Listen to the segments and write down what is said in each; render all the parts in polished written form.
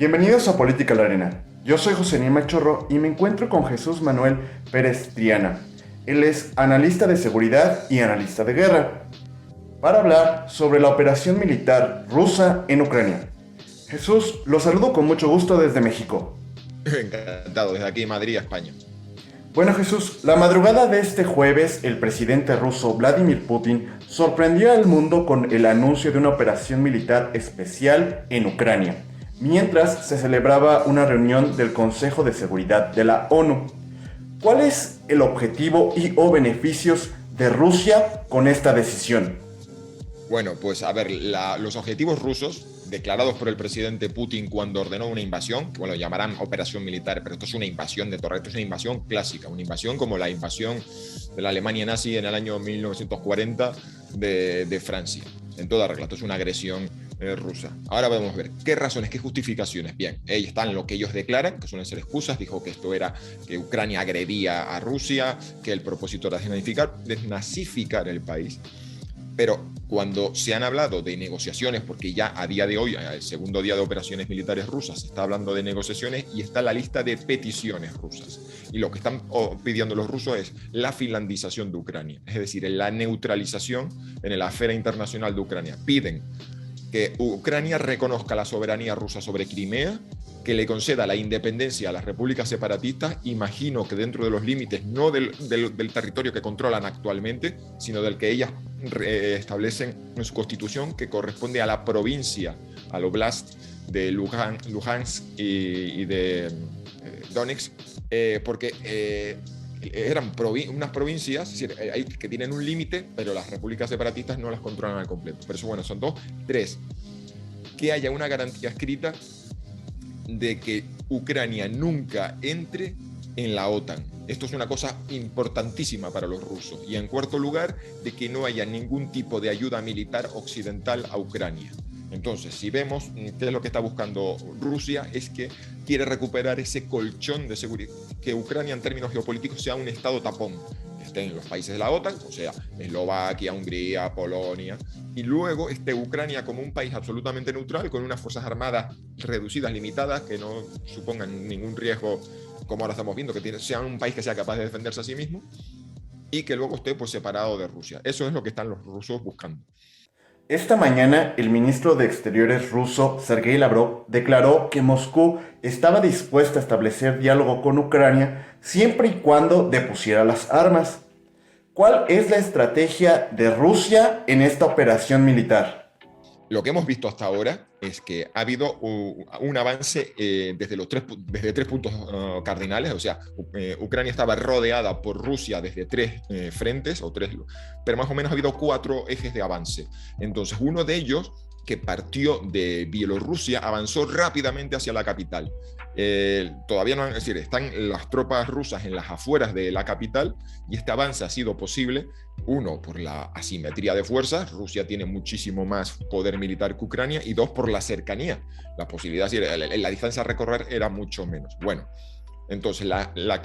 Bienvenidos a Política a la Arena. Yo soy José Nima Chorro y me encuentro con Jesús Manuel Pérez Triana. Él es analista de seguridad y analista de guerra, para hablar sobre la operación militar rusa en Ucrania. Jesús, lo saludo con mucho gusto desde México. Encantado, desde aquí Madrid, España. Bueno, Jesús, la madrugada de este jueves, el presidente ruso Vladimir Putin sorprendió al mundo con el anuncio de una operación militar especial en Ucrania, mientras se celebraba una reunión del Consejo de Seguridad de la ONU. ¿Cuál es el objetivo y o beneficios de Rusia con esta decisión? Bueno, pues a ver, los objetivos rusos declarados por el presidente Putin cuando ordenó una invasión, que bueno, llamarán operación militar, pero esto es una invasión de Torre, esto es una invasión clásica, una invasión como la invasión de la Alemania nazi en el año 1940 de Francia, en toda regla, esto es una agresión rusa. Ahora podemos ver qué razones, qué justificaciones. Bien, ahí están lo que ellos declaran, que suelen ser excusas. Dijo que esto era que Ucrania agredía a Rusia, que el propósito era desnazificar el país. Pero cuando se han hablado de negociaciones, porque ya a día de hoy, el segundo día de operaciones militares rusas, se está hablando de negociaciones y está la lista de peticiones rusas. Y lo que están pidiendo los rusos es la finlandización de Ucrania, es decir, la neutralización en la esfera internacional de Ucrania. Piden que Ucrania reconozca la soberanía rusa sobre Crimea, que le conceda la independencia a las repúblicas separatistas, imagino que dentro de los límites no del territorio que controlan actualmente, sino del que ellas establecen en su constitución, que corresponde a la provincia, al oblast de Luhansk y de Donetsk, porque eran unas provincias, es decir, que tienen un límite, pero las repúblicas separatistas no las controlan al completo. Pero eso, bueno, son dos. Tres, que haya una garantía escrita de que Ucrania nunca entre en la OTAN. Esto es una cosa importantísima para los rusos. Y en cuarto lugar, de que no haya ningún tipo de ayuda militar occidental a Ucrania. Entonces, si vemos qué es lo que está buscando Rusia, es que quiere recuperar ese colchón de seguridad, que Ucrania en términos geopolíticos sea un estado tapón, que esté en los países de la OTAN, o sea, Eslovaquia, Hungría, Polonia, y luego esté Ucrania como un país absolutamente neutral, con unas fuerzas armadas reducidas, limitadas, que no supongan ningún riesgo, como ahora estamos viendo, que sea un país que sea capaz de defenderse a sí mismo, y que luego esté pues separado de Rusia. Eso es lo que están los rusos buscando. Esta mañana, el ministro de Exteriores ruso, Sergei Lavrov, declaró que Moscú estaba dispuesta a establecer diálogo con Ucrania siempre y cuando depusiera las armas. ¿Cuál es la estrategia de Rusia en esta operación militar? Lo que hemos visto hasta ahora es que ha habido un avance desde tres puntos cardinales. O sea, Ucrania estaba rodeada por Rusia desde tres frentes, pero más o menos ha habido cuatro ejes de avance. Entonces, uno de ellos, que partió de Bielorrusia, avanzó rápidamente hacia la capital. Todavía no, es decir, están las tropas rusas en las afueras de la capital, y este avance ha sido posible, uno, por la asimetría de fuerzas. Rusia tiene muchísimo más poder militar que Ucrania, y dos, por la cercanía. La posibilidad, es decir, la distancia a recorrer era mucho menos. Bueno, entonces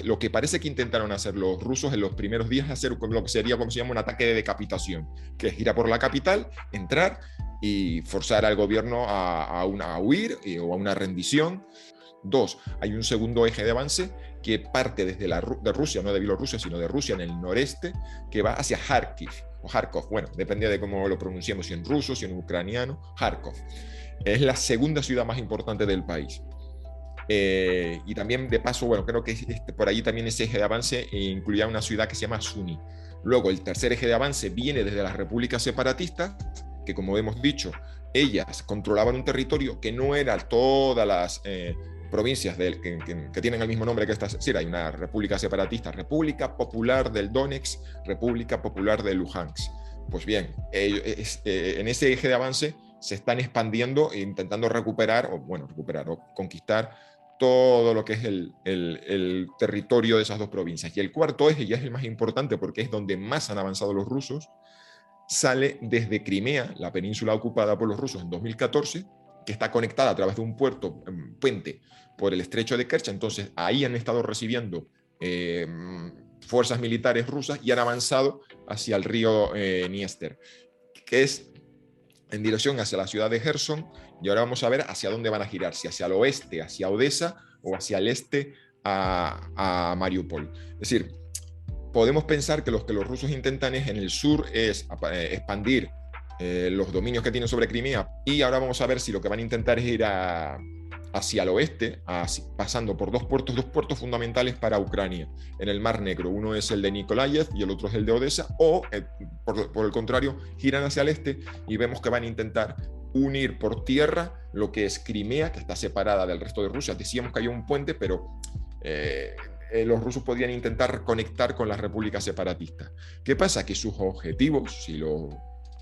lo que parece que intentaron hacer los rusos en los primeros días es hacer lo que sería, como se llama, un ataque de decapitación, que es ir a por la capital, entrar y forzar al gobierno a huir o a una rendición. Dos, hay un segundo eje de avance que parte desde de Rusia, no de Bielorrusia, sino de Rusia en el noreste, que va hacia Kharkiv, o Kharkov, bueno, depende de cómo lo pronunciemos, si en ruso, si en ucraniano. Kharkov es la segunda ciudad más importante del país. Y también, de paso, bueno, creo que por ahí también ese eje de avance incluía una ciudad que se llama Suni. Luego, el tercer eje de avance viene desde las repúblicas separatistas, que, como hemos dicho, ellas controlaban un territorio que no era todas las provincias que tienen el mismo nombre que estas. Sí, hay una república separatista, República Popular del Donetsk, República Popular de Luhansk. Pues bien, en ese eje de avance se están expandiendo e intentando recuperar o conquistar todo lo que es el territorio de esas dos provincias. Y el cuarto eje, ya es el más importante porque es donde más han avanzado los rusos, sale desde Crimea, la península ocupada por los rusos en 2014, que está conectada a través de un puente por el estrecho de Kerch. Entonces ahí han estado recibiendo fuerzas militares rusas y han avanzado hacia el río Dniester, que es en dirección hacia la ciudad de Gerson, y ahora vamos a ver hacia dónde van a girar, si hacia el oeste, hacia Odessa, o hacia el este, a Mariupol. Es decir, podemos pensar que lo que los rusos intentan es en el sur es expandir los dominios que tienen sobre Crimea, y ahora vamos a ver si lo que van a intentar es ir hacia el oeste, pasando por dos puertos fundamentales para Ucrania en el Mar Negro. Uno es el de Nikolaev y el otro es el de Odessa, o por el contrario, giran hacia el este y vemos que van a intentar unir por tierra lo que es Crimea, que está separada del resto de Rusia. Decíamos que hay un puente, pero los rusos podrían intentar conectar con las repúblicas separatistas. ¿Qué pasa? Que sus objetivos, si lo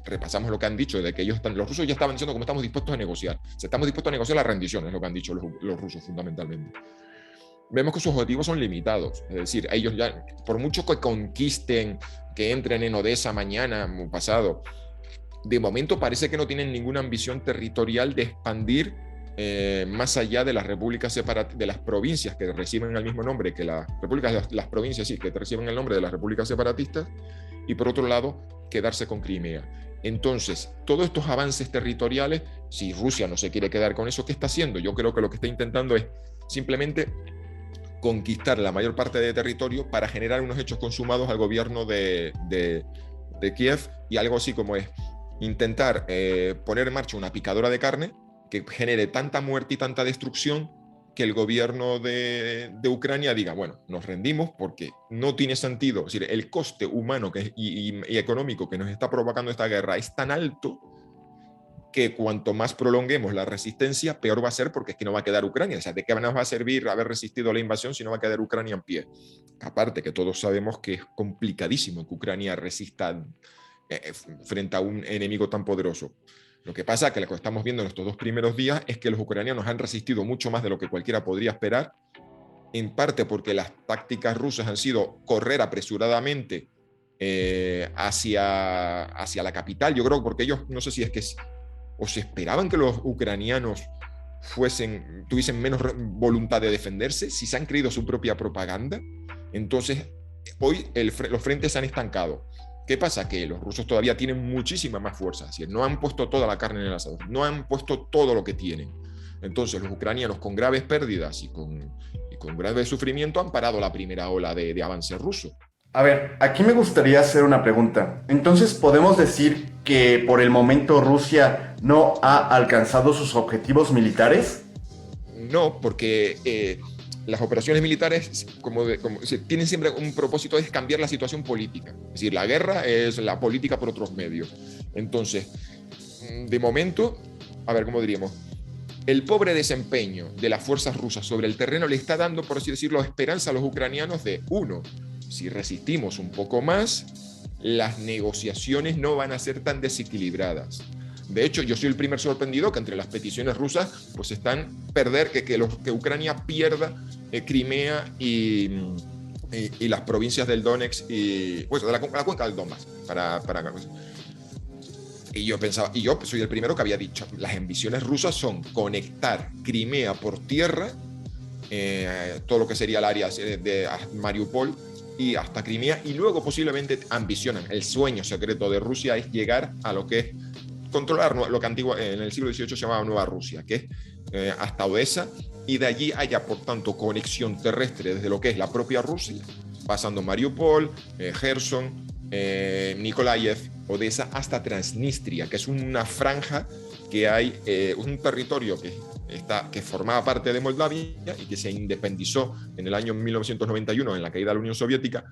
repasamos lo que han dicho, de que los rusos ya estaban diciendo como estamos dispuestos a negociar. Estamos dispuestos a negociar la rendición, es lo que han dicho los rusos fundamentalmente. Vemos que sus objetivos son limitados. Es decir, ellos ya, por mucho que conquisten, que entren en Odessa mañana o pasado, de momento parece que no tienen ninguna ambición territorial de expandir más allá de las repúblicas separatistas, de las provincias que reciben el mismo nombre que las repúblicas, las provincias sí, que reciben el nombre de las repúblicas separatistas, y por otro lado, quedarse con Crimea. Entonces, todos estos avances territoriales, si Rusia no se quiere quedar con eso, ¿qué está haciendo? Yo creo que lo que está intentando es simplemente conquistar la mayor parte de territorio para generar unos hechos consumados al gobierno de Kiev, y algo así como es intentar poner en marcha una picadora de carne que genere tanta muerte y tanta destrucción que el gobierno de Ucrania diga, bueno, nos rendimos porque no tiene sentido. Es decir, el coste humano y económico que nos está provocando esta guerra es tan alto que cuanto más prolonguemos la resistencia, peor va a ser, porque es que no va a quedar Ucrania. O sea, ¿de qué nos va a servir haber resistido la invasión si no va a quedar Ucrania en pie? Aparte que todos sabemos que es complicadísimo que Ucrania resista frente a un enemigo tan poderoso. Lo que pasa es que lo que estamos viendo en estos 2 primeros días es que los ucranianos han resistido mucho más de lo que cualquiera podría esperar, en parte porque las tácticas rusas han sido correr apresuradamente hacia la capital. Yo creo porque ellos, no sé si es que o se esperaban que los ucranianos tuviesen menos voluntad de defenderse, si se han creído su propia propaganda. Entonces, hoy los frentes se han estancado. ¿Qué pasa? Que los rusos todavía tienen muchísima más fuerza, es decir, no han puesto toda la carne en el asador, no han puesto todo lo que tienen. Entonces los ucranianos, con graves pérdidas y con grave sufrimiento, han parado la primera ola de avance ruso. A ver, aquí me gustaría hacer una pregunta. Entonces, ¿podemos decir que por el momento Rusia no ha alcanzado sus objetivos militares? No, porque las operaciones militares tienen siempre un propósito, es cambiar la situación política. Es decir, la guerra es la política por otros medios. Entonces, de momento, a ver, ¿cómo diríamos? El pobre desempeño de las fuerzas rusas sobre el terreno le está dando, por así decirlo, esperanza a los ucranianos de, uno, si resistimos un poco más, las negociaciones no van a ser tan desequilibradas. De hecho, yo soy el primer sorprendido que entre las peticiones rusas pues están que Ucrania pierda Crimea y las provincias del Donetsk y pues, de la cuenca del Donbass. Y yo pensaba, y yo soy el primero que había dicho, las ambiciones rusas son conectar Crimea por tierra, todo lo que sería el área de Mariupol y hasta Crimea, y luego posiblemente ambicionan, el sueño secreto de Rusia es llegar a lo que es controlar lo que en el siglo XVIII se llamaba Nueva Rusia, que es hasta Odessa, y de allí haya, por tanto, conexión terrestre desde lo que es la propia Rusia, pasando Mariupol, Gerson, Nikolaev, Odessa, hasta Transnistria, que es una franja que hay, un territorio que formaba parte de Moldavia y que se independizó en el año 1991 en la caída de la Unión Soviética.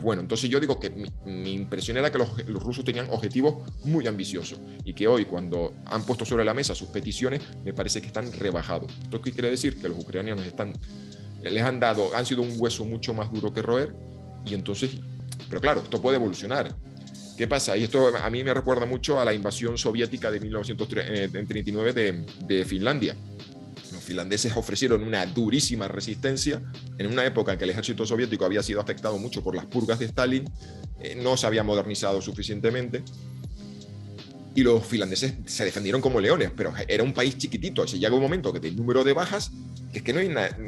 Bueno, entonces yo digo que mi impresión era que los rusos tenían objetivos muy ambiciosos y que hoy, cuando han puesto sobre la mesa sus peticiones, me parece que están rebajados. ¿Esto qué quiere decir? Que los ucranianos han sido un hueso mucho más duro que roer, y entonces, pero claro, esto puede evolucionar. ¿Qué pasa? Y esto a mí me recuerda mucho a la invasión soviética de 1939 de Finlandia. Los finlandeses ofrecieron una durísima resistencia en una época en que el ejército soviético había sido afectado mucho por las purgas de Stalin, no se había modernizado suficientemente, y los finlandeses se defendieron como leones, pero era un país chiquitito. O sea, llega un momento que el número de bajas, que es que no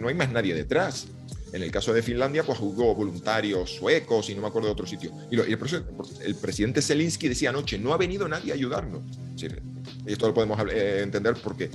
hay más nadie detrás. En el caso de Finlandia, pues hubo voluntarios suecos y no me acuerdo de otro sitio. Y el presidente Zelensky decía anoche, no ha venido nadie a ayudarnos. Es decir, esto lo podemos entender porque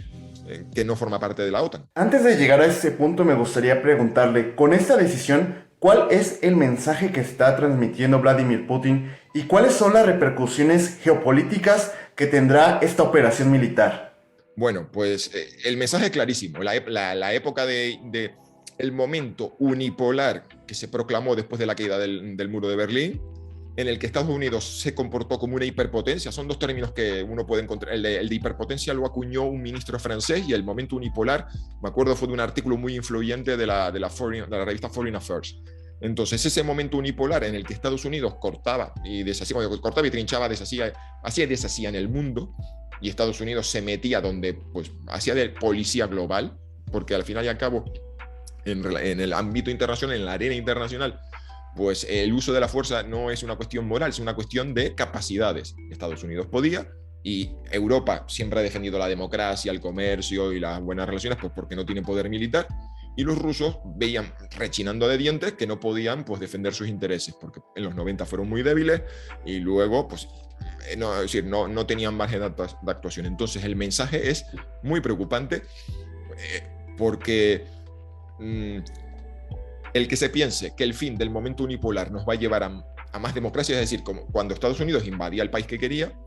que no forma parte de la OTAN. Antes de llegar a ese punto, me gustaría preguntarle, con esta decisión, ¿cuál es el mensaje que está transmitiendo Vladimir Putin y cuáles son las repercusiones geopolíticas que tendrá esta operación militar? Bueno, pues el mensaje es clarísimo. La época el momento unipolar que se proclamó después de la caída del muro de Berlín, en el que Estados Unidos se comportó como una hiperpotencia. Son dos términos que uno puede encontrar. El de hiperpotencia lo acuñó un ministro francés, y el momento unipolar, me acuerdo, fue de un artículo muy influyente de la revista Foreign Affairs. Entonces, ese momento unipolar en el que Estados Unidos cortaba y deshacía, cortaba y trinchaba, hacía y deshacía en el mundo, y Estados Unidos se metía donde, pues, hacía de policía global, porque al final y al cabo, en el ámbito internacional, en la arena internacional, pues el uso de la fuerza no es una cuestión moral, es una cuestión de capacidades. Estados Unidos podía, y Europa siempre ha defendido la democracia, el comercio y las buenas relaciones, pues porque no tiene poder militar, y los rusos veían rechinando de dientes que no podían, pues, defender sus intereses, porque en los 90 fueron muy débiles y luego, pues, es decir, no tenían margen de actuación. Entonces el mensaje es muy preocupante, porque el que se piense que el fin del momento unipolar nos va a llevar a más democracia, es decir, como cuando Estados Unidos invadía el país que quería,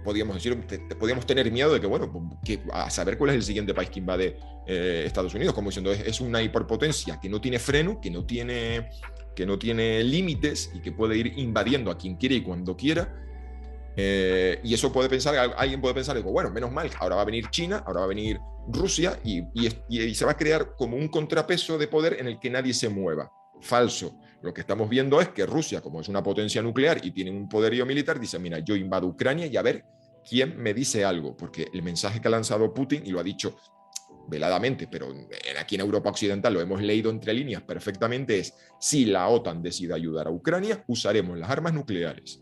podíamos tener miedo de que, bueno, a saber cuál es el siguiente país que invade Estados Unidos, como diciendo, es una hiperpotencia que no tiene freno, que no tiene límites y que puede ir invadiendo a quien quiere y cuando quiera. Y eso alguien puede pensar, digo, bueno, menos mal, ahora va a venir China, ahora va a venir Rusia, y se va a crear como un contrapeso de poder en el que nadie se mueva. Falso. Lo que estamos viendo es que Rusia, como es una potencia nuclear y tiene un poderío militar, dice, mira, yo invado Ucrania y a ver quién me dice algo, porque el mensaje que ha lanzado Putin, y lo ha dicho veladamente, pero aquí en Europa Occidental lo hemos leído entre líneas perfectamente, es: si la OTAN decide ayudar a Ucrania, usaremos las armas nucleares.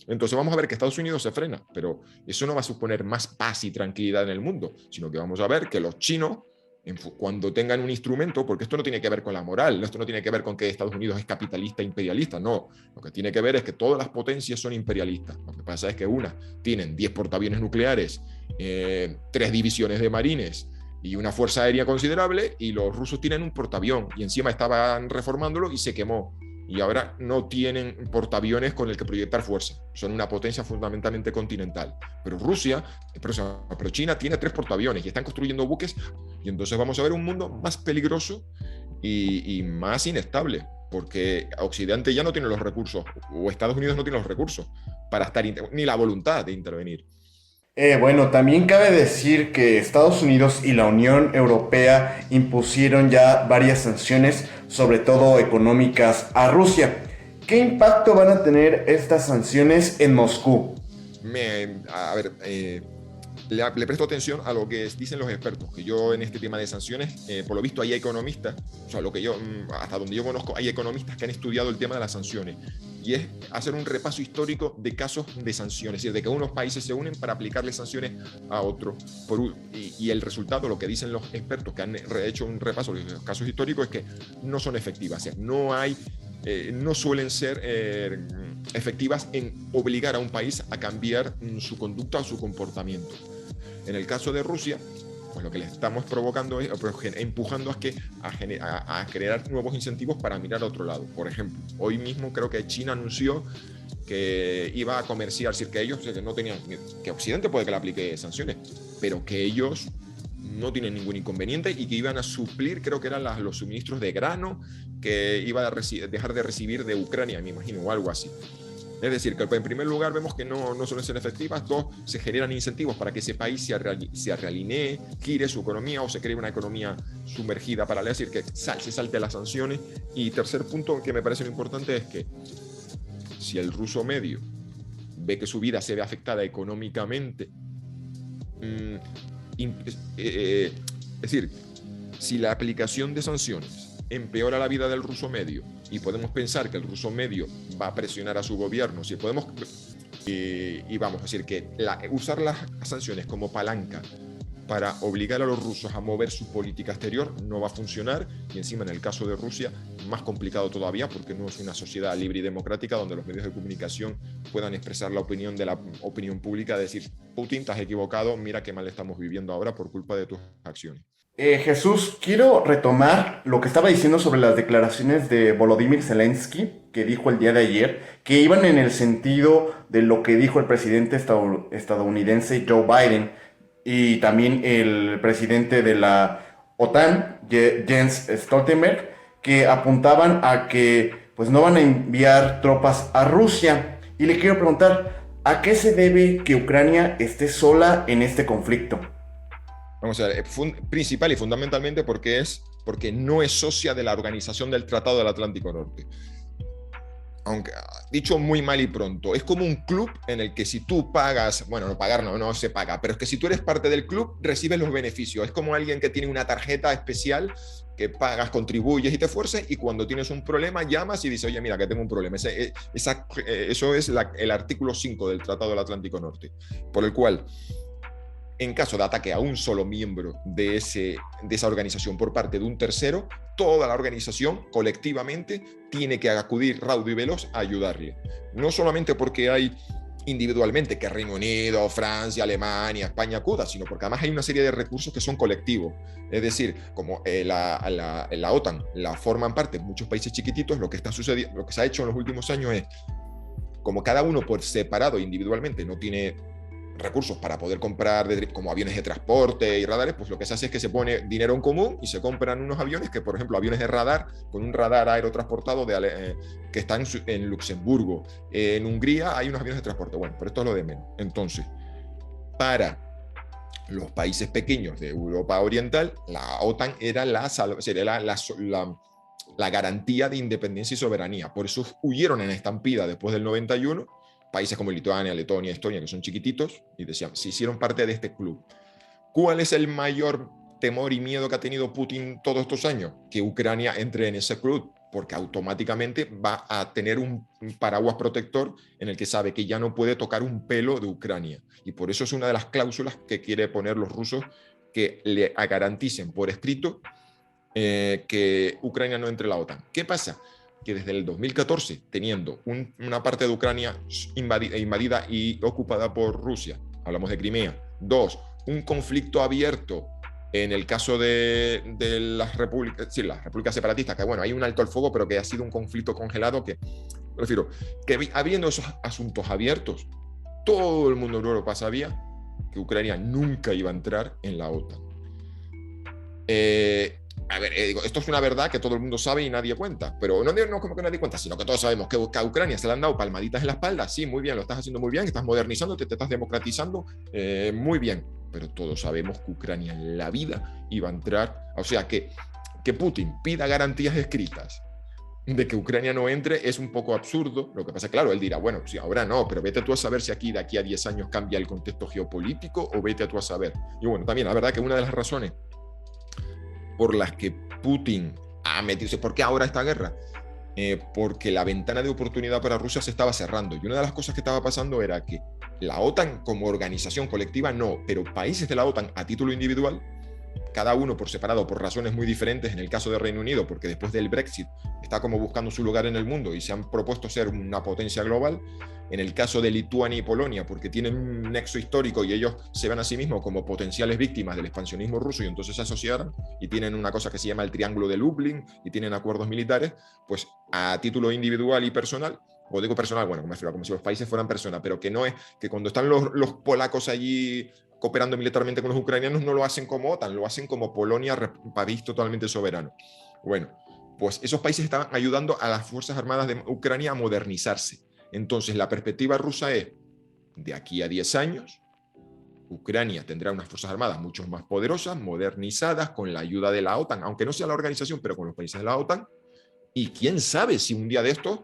Entonces vamos a ver que Estados Unidos se frena, pero eso no va a suponer más paz y tranquilidad en el mundo, sino que vamos a ver que los chinos, cuando tengan un instrumento, porque esto no tiene que ver con la moral, esto no tiene que ver con que Estados Unidos es capitalista e imperialista, no, lo que tiene que ver es que todas las potencias son imperialistas. Lo que pasa es que unas tienen 10 portaaviones nucleares, 3 divisiones de marines y una fuerza aérea considerable, y los rusos tienen un portaavión, y encima estaban reformándolo y se quemó. Y ahora no tienen portaaviones con el que proyectar fuerza. Son una potencia fundamentalmente continental. Pero China tiene 3 portaaviones y están construyendo buques. Y entonces vamos a ver un mundo más peligroso y más inestable, porque Occidente ya no tiene los recursos, o Estados Unidos no tiene los recursos para ni la voluntad de intervenir. Bueno, también cabe decir que Estados Unidos y la Unión Europea impusieron ya varias sanciones, sobre todo económicas, a Rusia. ¿Qué impacto van a tener estas sanciones en Moscú? Le presto atención a lo que dicen los expertos, que yo en este tema de sanciones, por lo visto hay economistas, o sea, hasta donde yo conozco, hay economistas que han estudiado el tema de las sanciones, y es hacer un repaso histórico de casos de sanciones, es decir, de que unos países se unen para aplicarle sanciones a otros, y el resultado, lo que dicen los expertos que han hecho un repaso de los casos históricos, es que no son efectivas, o sea, no suelen ser efectivas en obligar a un país a cambiar su conducta o su comportamiento. En el caso de Rusia, pues lo que le estamos empujando es a generar nuevos incentivos para mirar a otro lado. Por ejemplo, hoy mismo creo que China anunció que iba a comerciar, es decir, que ellos no tenían, que Occidente puede que le aplique sanciones, pero que ellos no tienen ningún inconveniente, y que iban a suplir, creo que eran los suministros de grano que iba a dejar de recibir de Ucrania, me imagino, o algo así. Es decir, que en primer lugar vemos que no suelen ser efectivas. 2, se generan incentivos para que ese país se realinee, gire su economía, o se cree una economía sumergida paralela, es decir, que se salte las sanciones. Y tercer punto que me parece importante es que si el ruso medio ve que su vida se ve afectada económicamente, es decir, si la aplicación de sanciones empeora la vida del ruso medio, y podemos pensar que el ruso medio va a presionar a su gobierno, si podemos, y vamos a decir que usar las sanciones como palanca para obligar a los rusos a mover su política exterior no va a funcionar, y encima en el caso de Rusia más complicado todavía, porque no es una sociedad libre y democrática donde los medios de comunicación puedan expresar la opinión de la opinión pública, decir: Putin, te has equivocado, mira qué mal estamos viviendo ahora por culpa de tus acciones. Jesús, quiero retomar lo que estaba diciendo sobre las declaraciones de Volodymyr Zelensky, que dijo el día de ayer, que iban en el sentido de lo que dijo el presidente estadounidense Joe Biden y también el presidente de la OTAN, Jens Stoltenberg, que apuntaban a que pues no van a enviar tropas a Rusia. Y le quiero preguntar, ¿a qué se debe que Ucrania esté sola en este conflicto? Vamos a ver, principal y fundamentalmente porque no es socia de la Organización del Tratado del Atlántico Norte. Aunque dicho muy mal y pronto, es como un club en el que si tú pagas, bueno, no pagar no se paga, pero es que si tú eres parte del club, recibes los beneficios. Es como alguien que tiene una tarjeta especial que pagas, contribuyes y te esfuerces, y cuando tienes un problema llamas y dices: oye, mira, que tengo un problema. Eso es el artículo 5 del Tratado del Atlántico Norte, por el cual, en caso de ataque a un solo miembro de esa organización por parte de un tercero, toda la organización colectivamente tiene que acudir raudo y veloz a ayudarle. No solamente porque hay individualmente que Reino Unido, Francia, Alemania, España acuda, sino porque además hay una serie de recursos que son colectivos. Es decir, como la OTAN la forman parte muchos países chiquititos, lo que está sucediendo, lo que se ha hecho en los últimos años es, como cada uno por separado individualmente no tiene recursos para poder comprar como aviones de transporte y radares, pues lo que se hace es que se pone dinero en común y se compran unos aviones que, por ejemplo, aviones de radar, con un radar aerotransportado que está en Luxemburgo. En Hungría hay unos aviones de transporte. Bueno, pero esto es lo de menos. Entonces, para los países pequeños de Europa Oriental, la OTAN era la garantía de independencia y soberanía. Por eso huyeron en estampida después del 91 países como Lituania, Letonia, Estonia, que son chiquititos, y decían: se hicieron parte de este club. ¿Cuál es el mayor temor y miedo que ha tenido Putin todos estos años? Que Ucrania entre en ese club, porque automáticamente va a tener un paraguas protector en el que sabe que ya no puede tocar un pelo de Ucrania. Y por eso es una de las cláusulas que quiere poner los rusos, que le garanticen por escrito que Ucrania no entre en la OTAN. ¿Qué pasa? Que desde el 2014, teniendo una parte de Ucrania invadida y ocupada por Rusia, hablamos de Crimea. 2, un conflicto abierto en el caso de las repúblicas separatistas, que bueno, hay un alto al fuego, pero que ha sido un conflicto congelado, que prefiero, que habiendo esos asuntos abiertos, todo el mundo en Europa sabía que Ucrania nunca iba a entrar en la OTAN. A ver, esto es una verdad que todo el mundo sabe y nadie cuenta, pero no como que nadie cuenta, sino que todos sabemos que a Ucrania se le han dado palmaditas en la espalda. Sí, muy bien, lo estás haciendo muy bien, estás modernizándote, te estás democratizando, muy bien, pero todos sabemos que Ucrania en la vida iba a entrar. O sea, que Putin pida garantías escritas de que Ucrania no entre es un poco absurdo. Lo que pasa es, claro, él dirá: bueno, sí, ahora no, pero vete tú a saber si de aquí a 10 años cambia el contexto geopolítico, o vete tú a saber. Y bueno, también la verdad que una de las razones por las que Putin ha metido, ¿por qué ahora esta guerra? Porque la ventana de oportunidad para Rusia se estaba cerrando, y una de las cosas que estaba pasando era que la OTAN como organización colectiva no, pero países de la OTAN a título individual, cada uno por separado, por razones muy diferentes. En el caso de Reino Unido, porque después del Brexit está como buscando su lugar en el mundo y se han propuesto ser una potencia global. En el caso de Lituania y Polonia, porque tienen un nexo histórico y ellos se ven a sí mismos como potenciales víctimas del expansionismo ruso, y entonces se asociaron y tienen una cosa que se llama el Triángulo de Lublin y tienen acuerdos militares. Pues a título individual y personal, o digo personal, bueno, como si los países fueran personas, pero que no es que cuando están los polacos allí cooperando militarmente con los ucranianos, no lo hacen como OTAN, lo hacen como Polonia, país totalmente soberano. Bueno, pues esos países estaban ayudando a las Fuerzas Armadas de Ucrania a modernizarse. Entonces la perspectiva rusa es: de aquí a 10 años, Ucrania tendrá unas Fuerzas Armadas mucho más poderosas, modernizadas, con la ayuda de la OTAN, aunque no sea la organización, pero con los países de la OTAN. Y quién sabe si un día de estos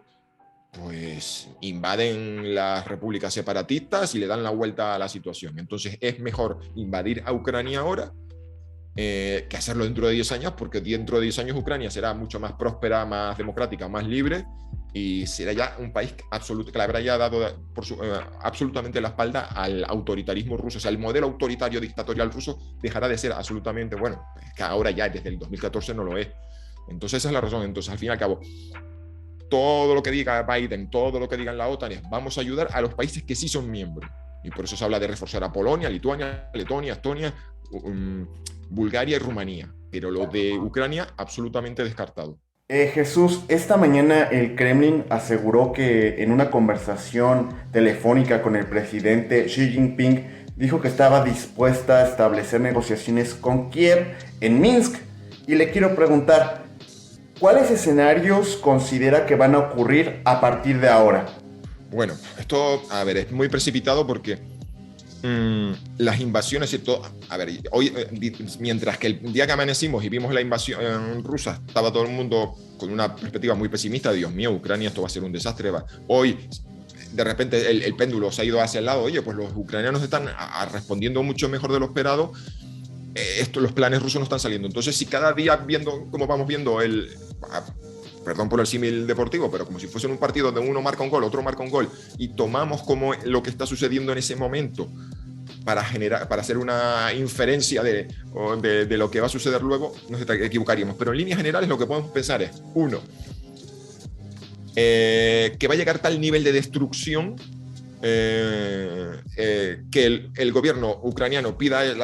pues invaden las repúblicas separatistas y le dan la vuelta a la situación. Entonces es mejor invadir a Ucrania ahora que hacerlo dentro de 10 años, porque dentro de 10 años Ucrania será mucho más próspera, más democrática, más libre, y será ya un país absoluto, que le habrá ya dado absolutamente la espalda al autoritarismo ruso. O sea, el modelo autoritario dictatorial ruso dejará de ser absolutamente, bueno, que ahora ya desde el 2014 no lo es. Entonces esa es la razón. Entonces, al fin y al cabo, todo lo que diga Biden, todo lo que digan la OTAN es vamos a ayudar a los países que sí son miembros. Y por eso se habla de reforzar a Polonia, Lituania, Letonia, Estonia, Bulgaria y Rumanía. Pero lo de Ucrania, absolutamente descartado. Jesús, esta mañana el Kremlin aseguró que en una conversación telefónica con el presidente Xi Jinping dijo que estaba dispuesta a establecer negociaciones con Kiev en Minsk. Y le quiero preguntar, ¿cuáles escenarios considera que van a ocurrir a partir de ahora? Bueno, esto, a ver, es muy precipitado porque las invasiones y todo. A ver, hoy, mientras que el día que amanecimos y vimos la invasión rusa, estaba todo el mundo con una perspectiva muy pesimista, de Dios mío, Ucrania, esto va a ser un desastre. Hoy, de repente, el péndulo se ha ido hacia el lado. Oye, pues los ucranianos están respondiendo mucho mejor de lo esperado. Los planes rusos no están saliendo. Entonces, si cada día viendo, como vamos viendo perdón por el símil deportivo, pero como si fuese un partido de uno marca un gol, otro marca un gol, y tomamos como lo que está sucediendo en ese momento para hacer una inferencia de lo que va a suceder luego, nos equivocaríamos. Pero en líneas generales lo que podemos pensar es, uno, que va a llegar tal nivel de destrucción que el gobierno ucraniano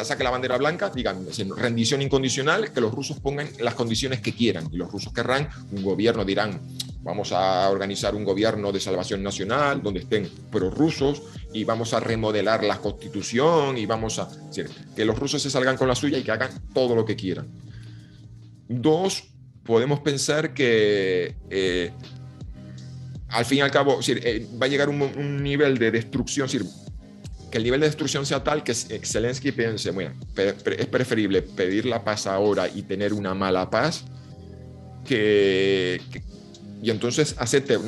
saque la bandera blanca, digan rendición incondicional, que los rusos pongan las condiciones que quieran, y los rusos querrán un gobierno, dirán vamos a organizar un gobierno de salvación nacional donde estén prorrusos y vamos a remodelar la constitución y vamos a decir, que los rusos se salgan con la suya y que hagan todo lo que quieran. Dos, podemos pensar que al fin y al cabo, va a llegar un nivel de destrucción, que el nivel de destrucción sea tal que Zelensky piense, bueno, es preferible pedir la paz ahora y tener una mala paz y entonces acepte,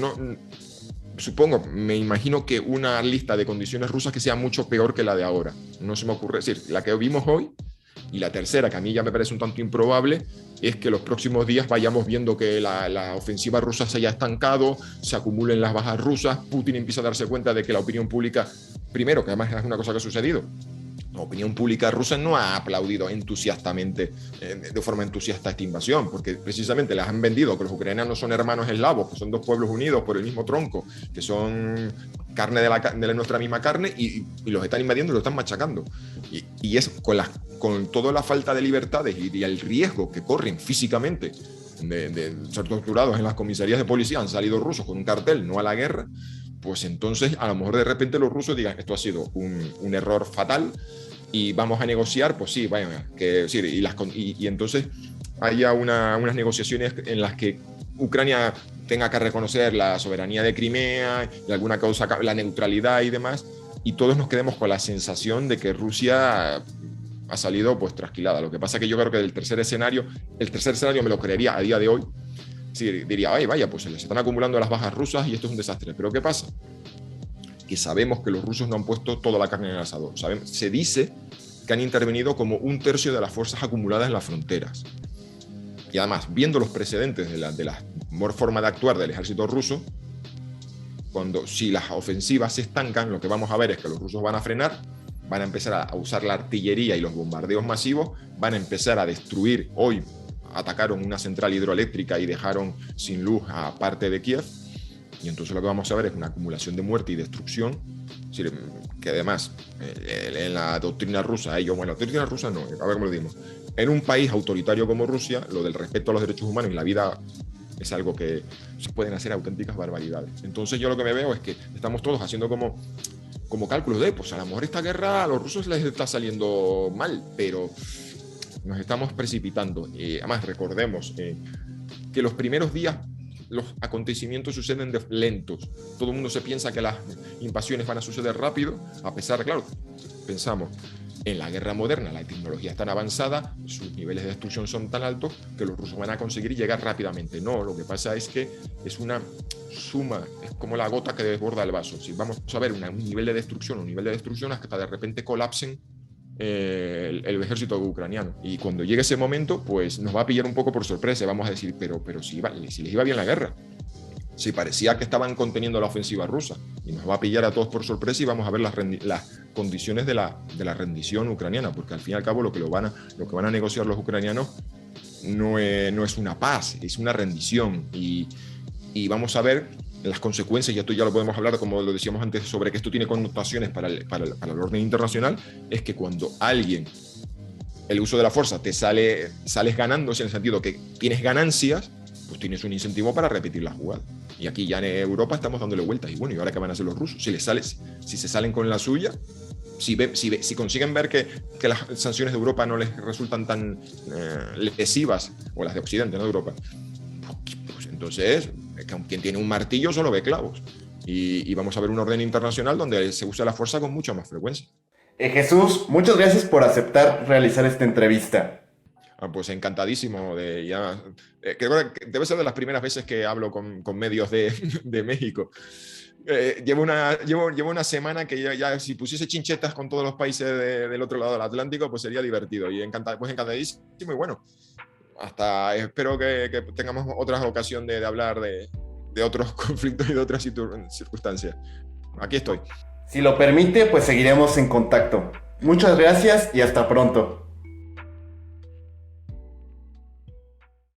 supongo, me imagino que una lista de condiciones rusas que sea mucho peor que la de ahora. No se me ocurre decir, la que vimos hoy. Y la tercera, que a mí ya me parece un tanto improbable, es que los próximos días vayamos viendo que la ofensiva rusa se haya estancado, se acumulen las bajas rusas, Putin empieza a darse cuenta de que la opinión pública, primero, que además es una cosa que ha sucedido, la opinión pública rusa no ha aplaudido entusiastamente, de forma entusiasta esta invasión, porque precisamente les han vendido que los ucranianos son hermanos eslavos, que son dos pueblos unidos por el mismo tronco, que son carne de nuestra misma carne, y los están invadiendo y los están machacando. Y es con toda la falta de libertades y el riesgo que corren físicamente de ser torturados en las comisarías de policía, han salido rusos con un cartel, no a la guerra, pues entonces a lo mejor de repente los rusos digan esto ha sido un error fatal y vamos a negociar, pues sí, vaya, y entonces haya unas negociaciones en las que Ucrania tenga que reconocer la soberanía de Crimea y alguna causa, la neutralidad y demás, y todos nos quedemos con la sensación de que Rusia ha salido pues trasquilada. Lo que pasa es que yo creo que el tercer escenario me lo creería a día de hoy. Sí, diría, ay, vaya, pues se les están acumulando las bajas rusas y esto es un desastre. Pero ¿qué pasa? Que sabemos que los rusos no han puesto toda la carne en el asador. Se dice que han intervenido como 1/3 de las fuerzas acumuladas en las fronteras. Y además, viendo los precedentes de la forma de actuar del ejército ruso, si las ofensivas se estancan, lo que vamos a ver es que los rusos van a frenar, van a empezar a usar la artillería y los bombardeos masivos, van a empezar a destruir. Hoy atacaron una central hidroeléctrica y dejaron sin luz a parte de Kiev, y entonces lo que vamos a ver es una acumulación de muerte y destrucción, que además en la doctrina rusa, bueno, la doctrina rusa no, a ver cómo lo digo, en un país autoritario como Rusia, lo del respeto a los derechos humanos y la vida es algo que se pueden hacer auténticas barbaridades. Entonces yo lo que me veo es que estamos todos haciendo como cálculos de, pues a lo mejor esta guerra a los rusos les está saliendo mal, pero nos estamos precipitando. Además, recordemos que los primeros días los acontecimientos suceden lentos. Todo el mundo se piensa que las invasiones van a suceder rápido, a pesar, claro, pensamos, en la guerra moderna la tecnología es tan avanzada, sus niveles de destrucción son tan altos que los rusos van a conseguir llegar rápidamente. No, lo que pasa es que es una suma, es como la gota que desborda el vaso. Si vamos a ver un nivel de destrucción hasta de repente colapsen el ejército ucraniano. Y cuando llegue ese momento, pues nos va a pillar un poco por sorpresa. Vamos a decir, pero si les iba bien la guerra. Sí, parecía que estaban conteniendo la ofensiva rusa y nos va a pillar a todos por sorpresa y vamos a ver las condiciones de la rendición ucraniana, porque al fin y al cabo lo que van a negociar los ucranianos no es una paz, es una rendición y vamos a ver las consecuencias, y esto ya lo podemos hablar como lo decíamos antes, sobre que esto tiene connotaciones para el orden internacional, es que cuando el uso de la fuerza sales ganando, en el sentido que tienes ganancias, pues tienes un incentivo para repetir la jugada. Y aquí ya en Europa estamos dándole vueltas. Y bueno, ¿y ahora qué van a hacer los rusos? Si se salen con la suya, si consiguen ver que las sanciones de Europa no les resultan tan lesivas, o las de Occidente, no de Europa, pues entonces, quien tiene un martillo solo ve clavos. Y vamos a ver un orden internacional donde se usa la fuerza con mucha más frecuencia. Jesús, muchas gracias por aceptar realizar esta entrevista. Pues encantadísimo. Creo que debe ser de las primeras veces que hablo con medios de México. Llevo una semana que ya si pusiese chinchetas con todos los países del otro lado del Atlántico, pues sería divertido. Y encantadísimo. Y bueno, espero que tengamos otra ocasión de hablar de otros conflictos y de otras circunstancias. Aquí estoy. Si lo permite, pues seguiremos en contacto. Muchas gracias y hasta pronto.